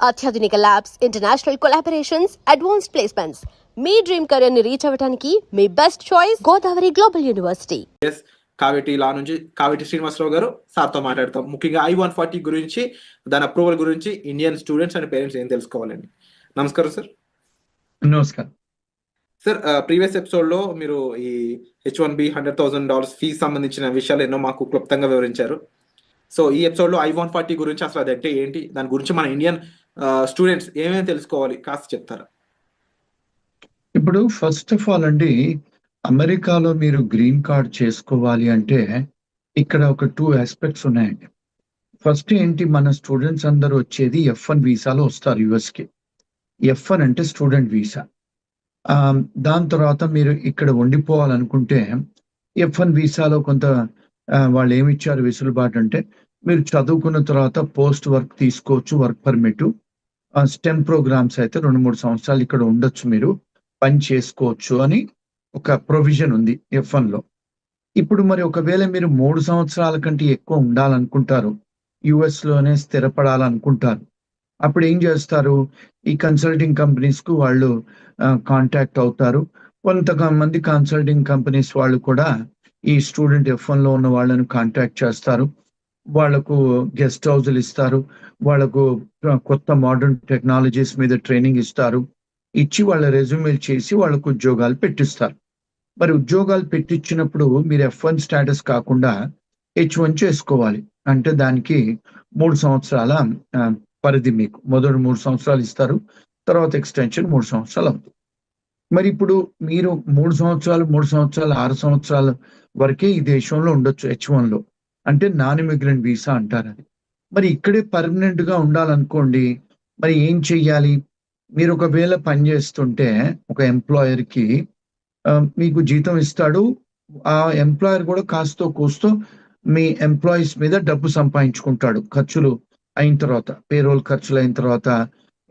అత్యాధునిక labs, international collaborations, advanced placements. మీ dream career ని రీచ్ అవ్వడానికి మీ best choice Godavari global university. Kaveti లా నుంచి కావేటి శ్రీనివాసరావు గారు సార్తో మాట్లాడతాం. ముఖ్యంగా I-140 గురించి, దాని అప్రూవల్ గురించి ఇండియన్ స్టూడెంట్స్ అండ్ పేరెంట్స్ ఏం తెలుసుకోవాలండి. నమస్కారం సార్. నమస్కారం సార్, ప్రీవియస్ ఎపిసోడ్లో మీరు ఈ H-1B $100,000 ఫీజు సంబంధించిన విషయాలు ఎన్నో మాకు క్లుప్తంగా వివరించారు. సో ఈ ఎపిసోడ్లో I-140 గురించి అసలు అది అంటే ఏంటి, దాని గురించి మన ఇండియన్ స్టూడెంట్స్ ఏమేమి తెలుసుకోవాలి కాస్త చెప్తారా? ఇప్పుడు ఫస్ట్ ఆఫ్ ఆల్ అండి, అమెరికాలో మీరు గ్రీన్ కార్డ్ చేసుకోవాలి అంటే ఇక్కడ ఒక 2 ఆస్పెక్ట్స్ ఉన్నాయండి. ఫస్ట్ ఏంటి, మన స్టూడెంట్స్ అందరూ వచ్చేది F1 వీసాలో వస్తారు యుఎస్కి. F1 అంటే స్టూడెంట్ వీసా. దాని తర్వాత మీరు ఇక్కడ ఉండిపోవాలనుకుంటే F1 వీసాలో కొంత వాళ్ళు ఏమి ఇచ్చారు వెసులుబాటు అంటే, మీరు చదువుకున్న తర్వాత పోస్ట్ వర్క్ తీసుకోవచ్చు, వర్క్ పర్మిట్. స్టెమ్ ప్రోగ్రామ్స్ అయితే 2-3 సంవత్సరాలు ఇక్కడ ఉండొచ్చు, మీరు పని చేసుకోవచ్చు అని ఒక ప్రొవిజన్ ఉంది F1లో. ఇప్పుడు మరి ఒకవేళ మీరు 3 సంవత్సరాల కంటే ఎక్కువ ఉండాలనుకుంటారు, యుఎస్లోనే స్థిరపడాలనుకుంటారు, అప్పుడు ఏం చేస్తారు, ఈ కన్సల్టింగ్ కంపెనీస్కు వాళ్ళు కాంటాక్ట్ అవుతారు. కొంతమంది కన్సల్టింగ్ కంపెనీస్ వాళ్ళు కూడా ఈ స్టూడెంట్ F1లో ఉన్న వాళ్ళను కాంటాక్ట్ చేస్తారు. వాళ్లకు గెస్ట్ హౌస్లు ఇస్తారు, వాళ్లకు కొత్త మోడర్న్ టెక్నాలజీస్ మీద ట్రైనింగ్ ఇస్తారు, ఇచ్చి వాళ్ళ రెజ్యూమేలు చేసి వాళ్ళకు ఉద్యోగాలు పెట్టిస్తారు. మరి ఉద్యోగాలు పెట్టించినప్పుడు మీరు F1 స్టేటస్ కాకుండా H1 చేసుకోవాలి. అంటే దానికి 3 సంవత్సరాల పరిధి, మీకు మొదటి 3 సంవత్సరాలు ఇస్తారు, తర్వాత ఎక్స్టెన్షన్ 3 సంవత్సరాలు అవుతుంది. మరి ఇప్పుడు మీరు 3 సంవత్సరాలు 6 సంవత్సరాల వరకే ఈ దేశంలో ఉండొచ్చు H1లో, అంటే నాన్ ఇమిగ్రెంట్ వీసా అంటారు అది. మరి ఇక్కడే పర్మనెంట్ గా ఉండాలనుకోండి, మరి ఏం చెయ్యాలి? మీరు ఒకవేళ పనిచేస్తుంటే ఒక ఎంప్లాయర్కి మీకు జీతం ఇస్తాడు, ఆ ఎంప్లాయర్ కూడా కాస్తో కూస్తో మీ ఎంప్లాయీస్ మీద డబ్బు సంపాదించుకుంటాడు. ఖర్చులు అయిన తర్వాత, పేరోల్ ఖర్చులు అయిన తర్వాత,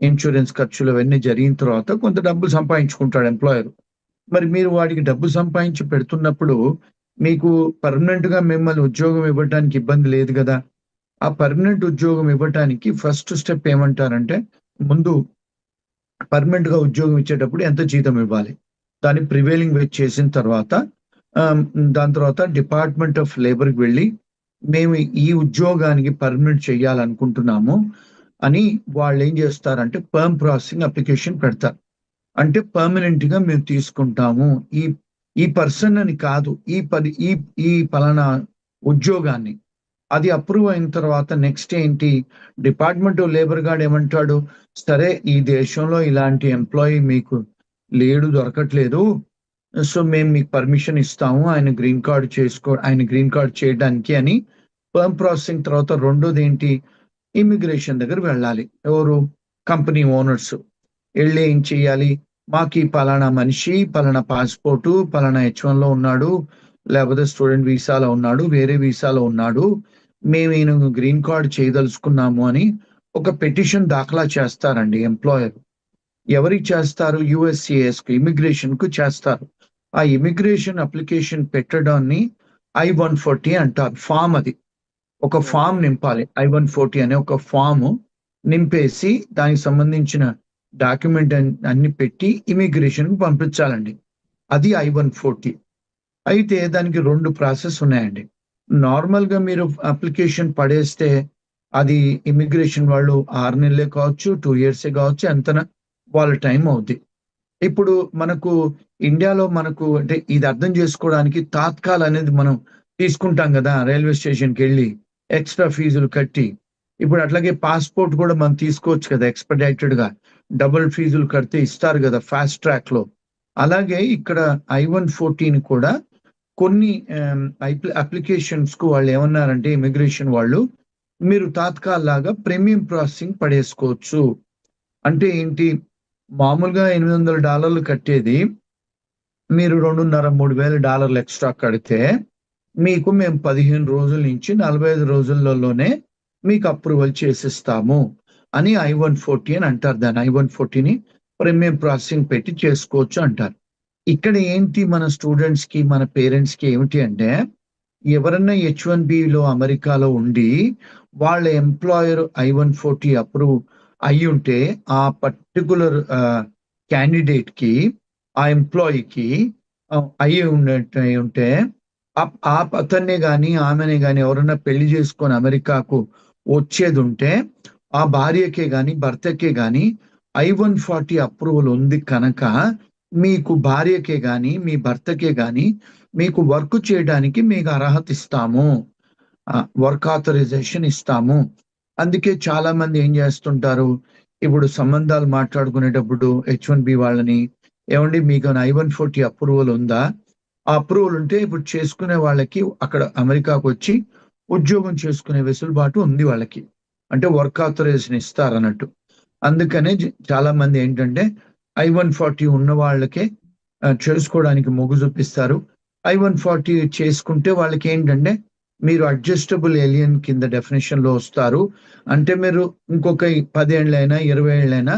ఇన్సూరెన్స్ ఖర్చులు అవన్నీ జరిగిన తర్వాత కొంత డబ్బులు సంపాదించుకుంటాడు ఎంప్లాయర్. మరి మీరు వాడికి డబ్బు సంపాదించి పెడుతున్నప్పుడు మీకు పర్మనెంట్ గా మిమ్మల్ని ఉద్యోగం ఇవ్వడానికి ఇబ్బంది లేదు కదా. ఆ పర్మనెంట్ ఉద్యోగం ఇవ్వడానికి ఫస్ట్ స్టెప్ ఏమంటారంటే, ముందు పర్మనెంట్ గా ఉద్యోగం ఇచ్చేటప్పుడు ఎంత జీతం ఇవ్వాలి, దాన్ని ప్రివేలింగ్ వేజ్ చేసిన తర్వాత దాని తర్వాత డిపార్ట్మెంట్ ఆఫ్ లేబర్కి వెళ్ళి మేము ఈ ఉద్యోగానికి పర్మనెంట్ చేయాలనుకుంటున్నాము అని వాళ్ళు ఏం చేస్తారంటే పర్మ్ ప్రాసెసింగ్ అప్లికేషన్ పెడతారు. అంటే పర్మనెంట్ గా మేము తీసుకుంటాము ఈ పర్సన్ అని కాదు, ఈ పలానా ఉద్యోగాన్ని. అది అప్రూవ్ అయిన తర్వాత నెక్స్ట్ ఏంటి, డిపార్ట్మెంట్ ఆఫ్ లేబర్ గార్డ్ ఏమంటాడు, సరే ఈ దేశంలో ఇలాంటి ఎంప్లాయీ మీకు లేడు, దొరకట్లేదు, సో మేము మీకు పర్మిషన్ ఇస్తాము ఆయన గ్రీన్ కార్డ్ చేయడానికి అని పర్మ్ ప్రాసెసింగ్. తర్వాత రెండోది ఏంటి, ఇమిగ్రేషన్ దగ్గర వెళ్ళాలి. ఎవరు? కంపెనీ ఓనర్స్ వెళ్ళి ఏం చెయ్యాలి, మాకు ఈ పలానా మనిషి పలానా పాస్పోర్టు పలానా H1లో ఉన్నాడు, లేకపోతే స్టూడెంట్ వీసాలో ఉన్నాడు, వేరే వీసాలో ఉన్నాడు, మేము ఈయన గ్రీన్ కార్డ్ చేయదలుచుకున్నాము అని ఒక పిటిషన్ దాఖలా చేస్తారండి ఎంప్లాయర్. ఎవరికి చేస్తారు? USCIS కు, ఇమిగ్రేషన్ కు చేస్తారు. ఆ ఇమిగ్రేషన్ అప్లికేషన్ పెట్టడాన్ని I-140 అంటారు. ఫామ్, అది ఒక ఫామ్ నింపాలి. I-140 అనే ఒక ఫామ్ నింపేసి దానికి సంబంధించిన డాక్యుమెంట్ అన్ని పెట్టి ఇమిగ్రేషన్ కు పంపించాలండి. అది I-140. అయితే దానికి 2 ప్రాసెస్ ఉన్నాయండి. నార్మల్ గా మీరు అప్లికేషన్ పడేస్తే అది ఇమిగ్రేషన్ వాళ్ళు 6 నెలలే కావచ్చు, 2 years కావచ్చు, ఎంతన వాళ్ళ టైం అవుద్ది. ఇప్పుడు మనకు ఇండియాలో మనకు అంటే ఇది అర్థం చేసుకోవడానికి తాత్కాల్ అనేది మనం తీసుకుంటాం కదా, రైల్వే స్టేషన్కి వెళ్ళి ఎక్స్ట్రా ఫీజులు కట్టి. ఇప్పుడు అట్లాగే పాస్పోర్ట్ కూడా మనం తీసుకోవచ్చు కదా, ఎక్స్పెడిటెడ్ గా డబుల్ ఫీజులు కడితే ఇస్తారు కదా ఫాస్ట్ ట్రాక్ లో. అలాగే ఇక్కడ I-140 కూడా కొన్ని అప్లికేషన్స్ కు వాళ్ళు ఏమన్నారంటే, ఇమిగ్రేషన్ వాళ్ళు, మీరు తాత్కాల్ లాగా ప్రీమియం ప్రాసెసింగ్ పడేసుకోవచ్చు. అంటే ఏంటి, మామూలుగా $800 కట్టేది మీరు $2,500-3,000 ఎక్స్ట్రా కడితే మీకు మేము 15 రోజుల నుంచి 45 రోజులలోనే మీకు అప్రూవల్ చేసిస్తాము అని I-140 అని అంటారు. దాన్ని I-140ని ప్రీమియం ప్రాసెసింగ్ పెట్టి చేసుకోవచ్చు అంటారు. ఇక్కడ ఏంటి, మన స్టూడెంట్స్ కి మన పేరెంట్స్ కి ఏమిటి అంటే, ఎవరన్నా H-1Bలో అమెరికాలో ఉండి వాళ్ళ ఎంప్లాయర్ I-140 అయి ఉంటే ఆ పర్టికులర్ క్యాండిడేట్ కి ఆ ఎంప్లాయీకి అయి ఉంటే ఆ అతన్ని కానీ ఆమెని కానీ ఎవరైనా పెళ్లి చేసుకొని అమెరికాకు వచ్చేది ఉంటే ఆ భార్యకే కానీ భర్తకే కానీ I-140 అప్రూవల్ ఉంది కనుక మీకు భార్యకే కానీ మీ భర్తకే కానీ మీకు వర్క్ చేయడానికి మీకు అర్హత ఇస్తాము, వర్క్ ఆథరైజేషన్ ఇస్తాము. అందుకే చాలా మంది ఏం చేస్తుంటారు, ఇప్పుడు సంబంధాలు మాట్లాడుకునేటప్పుడు H1B వాళ్ళని, ఏమండి మీకు I-140 అప్రూవల్ ఉందా? ఆ అప్రూవల్ ఉంటే ఇప్పుడు చేసుకునే వాళ్ళకి అక్కడ అమెరికాకు వచ్చి ఉద్యోగం చేసుకునే వెసులుబాటు ఉంది వాళ్ళకి, అంటే వర్క్ ఆథరైజేషన్ ఇస్తారన్నట్టు. అందుకనే చాలా మంది ఏంటంటే I-140 ఉన్న వాళ్ళకే చేసుకోవడానికి మొగ్గు చూపిస్తారు. I-140 చేసుకుంటే వాళ్ళకి ఏంటంటే మీరు అడ్జస్టబుల్ ఏలియన్ కింద డెఫినేషన్ లో వస్తారు, అంటే మీరు ఇంకొక 10 ఏళ్ళైనా 20 ఏళ్ళైనా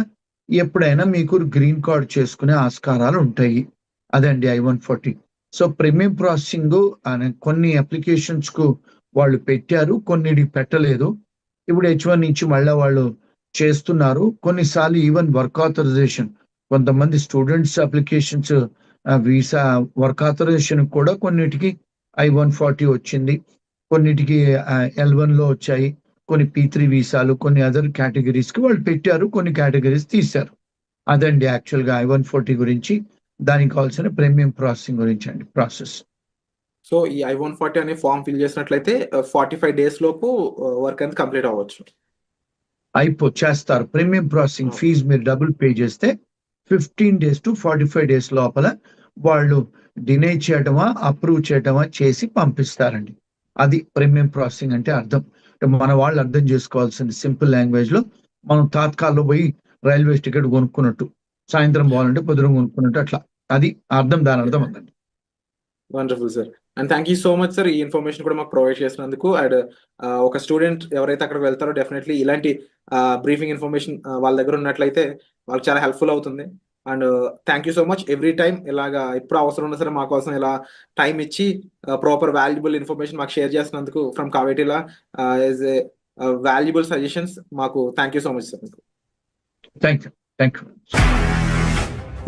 ఎప్పుడైనా మీకు గ్రీన్ కార్డ్ చేసుకునే ఆస్కారాలు ఉంటాయి. అదండి I-140. సో ప్రీమియం ప్రాసెసింగ్ అనే కొన్ని అప్లికేషన్స్ కు వాళ్ళు పెట్టారు, కొన్నిటికి పెట్టలేదు. ఇప్పుడు H1 నుంచి మళ్ళీ వాళ్ళు చేస్తున్నారు. కొన్నిసార్లు ఈవెన్ వర్క్ ఆథరైజేషన్, కొంతమంది students applications visa work authorisation కూడా కొన్నిటికి I-140 వచ్చింది, కొన్నిటికి L1 లో వచ్చాయి, కొన్ని P3 వీసాలు, కొన్ని అదర్ కేటగిరీస్ కి వాళ్ళు పెట్టారు, కొన్ని కేటగిరీస్ తీశారు. అదండి యాక్చువల్ గా I-140 గురించి, దానికి కావాల్సిన ప్రీమియం ప్రాసెసింగ్ గురించి అండి ప్రాసెస్. సో ఈ I-140 అనే ఫామ్ ఫిల్ చేసినట్లయితే 45 డేస్ లోపు వర్క్ అనేది కంప్లీట్ అవ్వచ్చు. చేస్తారు. ప్రీమియం ప్రాసెసింగ్ ఫీజు మీరు డబుల్ పే చేస్తే 15 days to 45 days లోపల వాళ్ళు డినై చేయటమా అప్రూవ్ చేయటమా చేసి పంపిస్తారండి. అది ప్రీమియం ప్రాసెసింగ్ అంటే అర్థం. మన వాళ్ళు అర్థం చేసుకోవాల్సింది సింపుల్ లాంగ్వేజ్ లో, మనం తాత్కాల్లో పోయి రైల్వే టికెట్ కొనుక్కున్నట్టు, సాయంత్రం పోవాలంటే పొద్దున కొనుక్కున్నట్టు, అట్లా అది అర్థం, దాని అర్థం అందండి. Wonderful sir, and thank you so much sir, ఈ ఇన్ఫర్మేషన్ కూడా మాకు ప్రొవైడ్ చేసినందుకు. అండ్ ఒక స్టూడెంట్ ఎవరైతే అక్కడికి వెళ్తారో డెఫినెట్లీ ఇలాంటి బ్రీఫింగ్ ఇన్ఫర్మేషన్ వాళ్ళ దగ్గర ఉన్నట్లయితే వాళ్ళకి చాలా హెల్ప్ఫుల్ అవుతుంది. And thank you so much, every time ఇలాగా ఎప్పుడు అవసరం ఉన్నా సరే మా కోసం ఇలా టైం ఇచ్చి ప్రాపర్ వాల్యుబుల్ ఇన్ఫర్మేషన్ మాకు షేర్ చేసినందుకు ఫ్రమ్ కావేటిలా యాజ్ ఏ వాల్యుబుల్ సజెషన్స్ మాకు thank you so much sir. Thank you.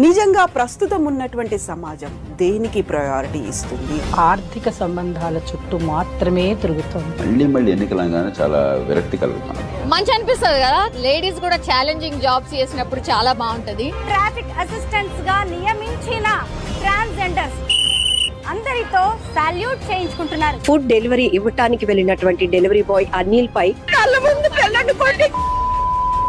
నిజంగా ప్రస్తుతం ఉన్నటువంటి సమాజం దేనికి ప్రయారిటీ ఇస్తుంది? ఆర్థిక సంబంధాల చుట్టూ మాత్రమే తిరుగుతుంది. మళ్ళీ ఎన్నికలంగానే చాలా విరక్తి కలుగుతాను. మంచి అనిపిస్తుంది కదా, లేడీస్ కూడా ఛాలెంజింగ్ జాబ్స్ చేసినప్పుడు చాలా బాగుంటది. ట్రాఫిక్ అసిస్టెంట్స్ గా నియమించిన ట్రాన్స్జెండర్స్ అందరితో సాల్యూట్ చేయించుకుంటున్నారు. ఫుడ్ డెలివరీ ఇవ్వటానికి వెళ్ళినటువంటి డెలివరీ బాయ్ అనిల్ పై కళ్ళ ముందు పెళ్ళండి